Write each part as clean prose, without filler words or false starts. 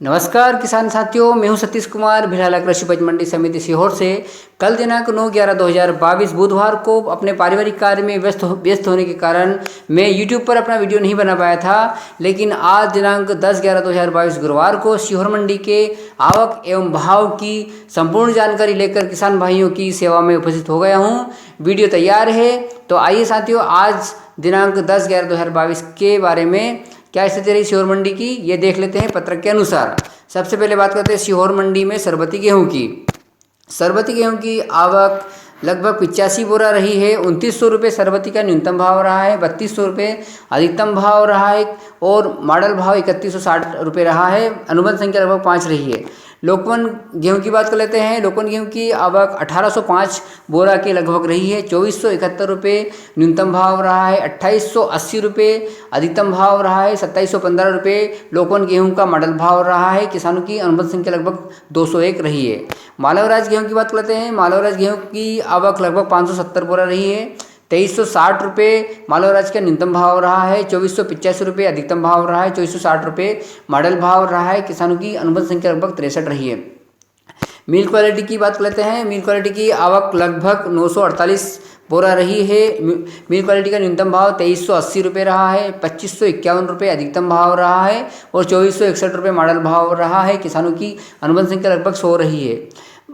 नमस्कार किसान साथियों, मैं हूं सतीश कुमार भिलाला कृषि उपज मंडी समिति सीहोर से। कल दिनांक 9/11/2022 बुधवार को अपने पारिवारिक कार्य में व्यस्त होने के कारण मैं यूट्यूब पर अपना वीडियो नहीं बना पाया था, लेकिन आज दिनांक 10/11/2022 गुरुवार को सीहोर मंडी के आवक एवं भाव की संपूर्ण जानकारी लेकर किसान भाइयों की सेवा में उपस्थित हो गया हूँ। वीडियो तैयार है, तो आइए साथियों, आज दिनांक 10/11/2022 के बारे में क्या स्थिति रही सीहोर मंडी की, ये देख लेते हैं पत्रक के अनुसार। सबसे पहले बात करते हैं सीहोर मंडी में सरबती गेहूं की। सरबती गेहूं की आवक लगभग 85 बोरा रही है। 2900 रुपये सरबती का न्यूनतम भाव रहा है, 3200 रुपये अधिकतम भाव रहा है और मॉडल भाव 3160 रुपये रहा है। अनुबंध संख्या लगभग 5 रही है। लोकवन गेहूं की बात कर लेते हैं। लोकवन गेहूं की आवक 1805 बोरा के लगभग रही है। 2471 रुपये न्यूनतम भाव रहा है, 2880 रुपये अधिकतम भाव रहा है, 2715 रुपये लोकवन गेहूं का मॉडल भाव रहा है। किसानों की अनुबंध संख्या लगभग 201 रही है। मालवराज गेहूं की बात कर लेते हैं। मालवराज गेहूं की आवक लगभग 570 बोरा रही है। 2360 रुपये मालवराज का न्यूनतम भाव रहा है, 2485 रुपये अधिकतम भाव रहा है, 2460 रुपये मॉडल भाव रहा है। किसानों की अनुबंध संख्या लगभग 63 रही है। मिल क्वालिटी की बात कर लेते हैं। मिल क्वालिटी की आवक लगभग 948 बोरा रही है। मिल क्वालिटी का न्यूनतम भाव 2380 रुपये रहा है, 2551 रुपये अधिकतम भाव रहा है और 2461 रुपये मॉडल भाव रहा है। किसानों की अनुबंध संख्या लगभग 100 रही है।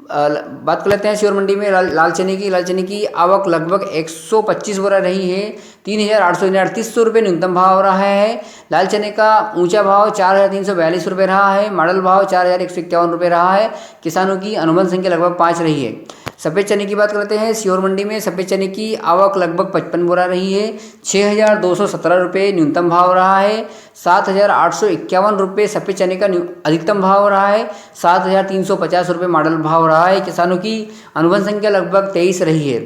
बात कर लेते हैं सीहोर मंडी में लाल चने की। लाल चने की आवक लगभग 125 बोरा रही है। 3838 रुपये न्यूनतम भाव रहा है। लाल चने का ऊंचा भाव 4342 रुपये रहा है। मॉडल भाव 4151 रुपये रहा है। किसानों की अनुबंध संख्या लगभग 5 रही है। सफ़ेद चने की बात करते हैं। सीहोर मंडी में सफ़ेद चने की आवक लगभग 55 बोरा रही है। 6217 रुपये न्यूनतम भाव रहा है। 7851 रुपये सफ़ेद चने का अधिकतम भाव रहा है। 7350 रुपये मॉडल भाव रहा है। किसानों की अनुबंध संख्या लगभग 23 रही है।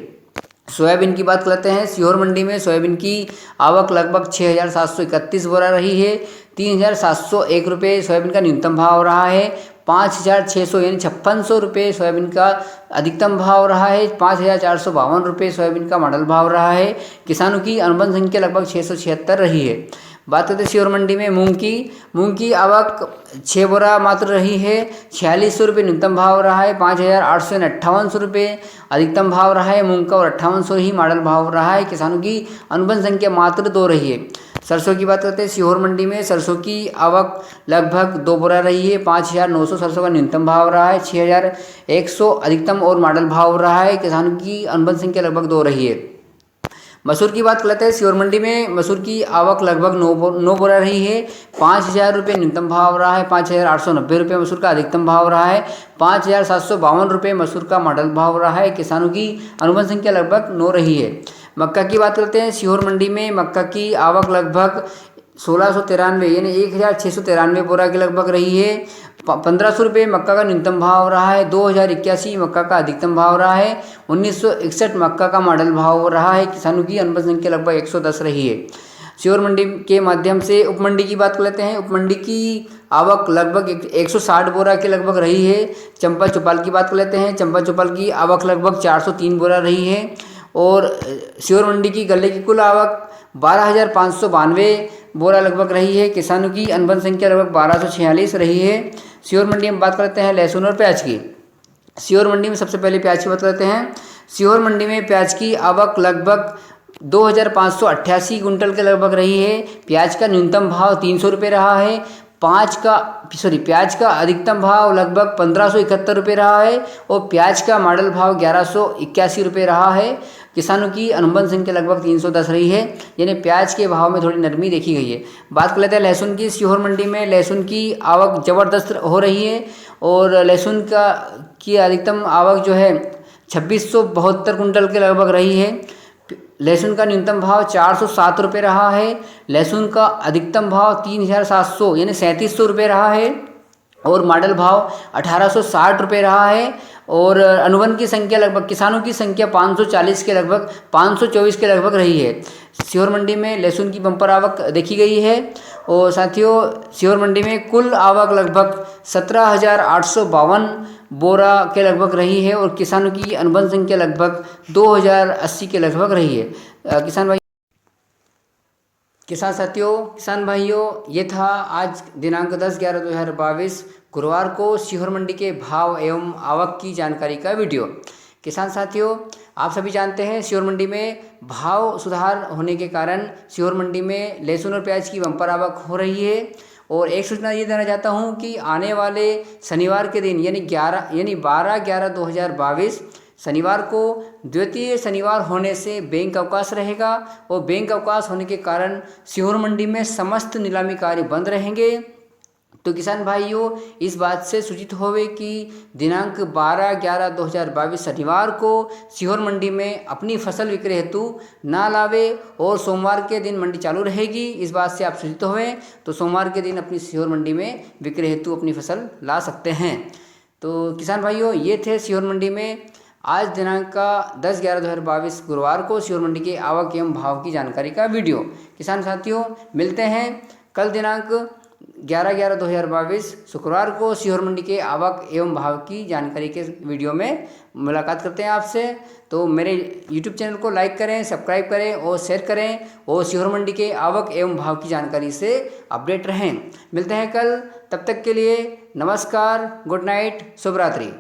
सोयाबीन की बात करते हैं। सीहोर मंडी में सोयाबीन की आवक लगभग 6731 बोरा रही है। 3701 रुपये सोयाबीन का न्यूनतम भाव रहा है। 5600 यानी 5600 रुपये सोयाबीन का अधिकतम भाव रहा है। 5452 रुपये सोयाबीन का मॉडल भाव रहा है। किसानों की अनुबंध संख्या लगभग 676 रही है। बात करते हैं सीहोर मंडी में मूंग की। मूंग की आवक 6 बोरा मात्र रही है। 4600 रुपये न्यूनतम भाव रहा है। 5858 रुपये अधिकतम भाव रहा है मूंग का और 5800 ही मॉडल भाव रहा है। किसानों की अनुबंध संख्या मात्र 2 रही है। सरसों की बात करते हैं। सीहोर मंडी में सरसों की आवक लगभग 2 बोरा रही है। 5900 सरसों का न्यूनतम भाव रहा है। 6100 अधिकतम और मॉडल भाव रहा है। किसानों की अनुबंध संख्या लगभग 2 रही है। मसूर की बात करते हैं। सीहोर मंडी में मसूर की आवक लगभग 9 बोरा रही है। 5000 रुपये न्यूनतम भाव रहा है। 5890 रुपये मसूर का अधिकतम भाव रहा है। 5752 रुपये मसूर का मॉडल भाव रहा है। किसानों की अनुबंध संख्या लगभग 9 रही है। मक्का की बात करते हैं। सीहोर मंडी में मक्का की आवक लगभग 1693 यानी 1693 बोरा के लगभग रही है। 1500 रुपये मक्का का न्यूनतम भाव रहा है। 2081 मक्का का अधिकतम भाव रहा है। 1961 मक्का का मॉडल भाव रहा है। किसानों की अनुबंध संख्या लगभग 110 रही है। सीहोर मंडी के माध्यम से उपमंडी की बात कर लेते हैं। उपमंडी की आवक लगभग 160 बोरा के लगभग रही है। चंपा चौपाल की बात कर लेते हैं। चंपा चौपाल की आवक लगभग 403 बोरा रही है और सीहोर मंडी की गले की कुल आवक 12592 बोरा लगभग रही है। किसानों की अनुबंध संख्या लगभग 1246 रही है। सीहोर मंडी में बात करते हैं लहसुन और प्याज की। सीहोर मंडी में सबसे पहले प्याज की बात करते हैं। सीहोर मंडी में प्याज की आवक लगभग 2588 कुंटल के लगभग रही है। प्याज का न्यूनतम भाव 300 रुपये रहा है। प्याज का अधिकतम भाव लगभग 1571 रुपये रहा है और प्याज का मॉडल भाव 1181 रुपये रहा है। किसानों की अनुबंध संख्या लगभग 310 रही है, यानी प्याज के भाव में थोड़ी नरमी देखी गई है। बात कर लेते हैं लहसुन की। सीहोर मंडी में लहसुन की आवक ज़बरदस्त हो रही है और लहसुन की अधिकतम आवक जो है 2672 कुंटल के लगभग रही है। लहसुन का न्यूनतम भाव 407 रुपये रहा है। लहसुन का अधिकतम भाव 3700 यानी 3700 रुपये रहा है और मॉडल भाव 1860 रुपये रहा है और अनुबंध की संख्या लगभग किसानों की संख्या 540 के लगभग 524 के लगभग रही है। सीहोर मंडी में लहसुन की बम्पर आवक देखी गई है और साथियों सीहोर मंडी में कुल आवक लगभग 17,852 बोरा के लगभग रही है और किसानों की अनुबंध संख्या लगभग 2080 के लगभग रही है। किसान भाई किसान साथियों, किसान भाइयों, ये था आज दिनांक 10/11/2022 गुरुवार को सीहोर मंडी के भाव एवं आवक की जानकारी का वीडियो। किसान साथियों, आप सभी जानते हैं सीहोर मंडी में भाव सुधार होने के कारण सीहोर मंडी में लहसुन और प्याज की बम्पर आवक हो रही है। और एक सूचना ये देना चाहता हूँ कि आने वाले शनिवार के दिन यानी 12/11/2022 शनिवार को द्वितीय शनिवार होने से बैंक अवकाश रहेगा और बैंक अवकाश होने के कारण सीहोर मंडी में समस्त नीलामी कार्य बंद रहेंगे। तो किसान भाइयों, इस बात से सूचित होवे कि दिनांक 12/11/2022 शनिवार को सीहोर मंडी में अपनी फसल विक्रय हेतु ना लावे और सोमवार के दिन मंडी चालू रहेगी। इस बात से आप सूचित होवें तो सोमवार के दिन अपनी सीहोर मंडी में विक्रय हेतु अपनी फसल ला सकते हैं। तो किसान भाइयों, ये थे सीहोर मंडी में आज दिनांक 10/11/2022 गुरुवार को सीहोर मंडी के आवक एवं भाव की जानकारी का वीडियो। किसान साथियों, मिलते हैं कल दिनांक 11/11/2022 शुक्रवार को सीहोर मंडी के आवक एवं भाव की जानकारी के वीडियो में मुलाकात करते हैं आपसे। तो मेरे YouTube चैनल को लाइक करें, सब्सक्राइब करें और शेयर करें और सीहोर मंडी के आवक एवं भाव की जानकारी से अपडेट रहें। मिलते हैं कल, तब तक के लिए नमस्कार, गुड नाइट, शुभ रात्रि।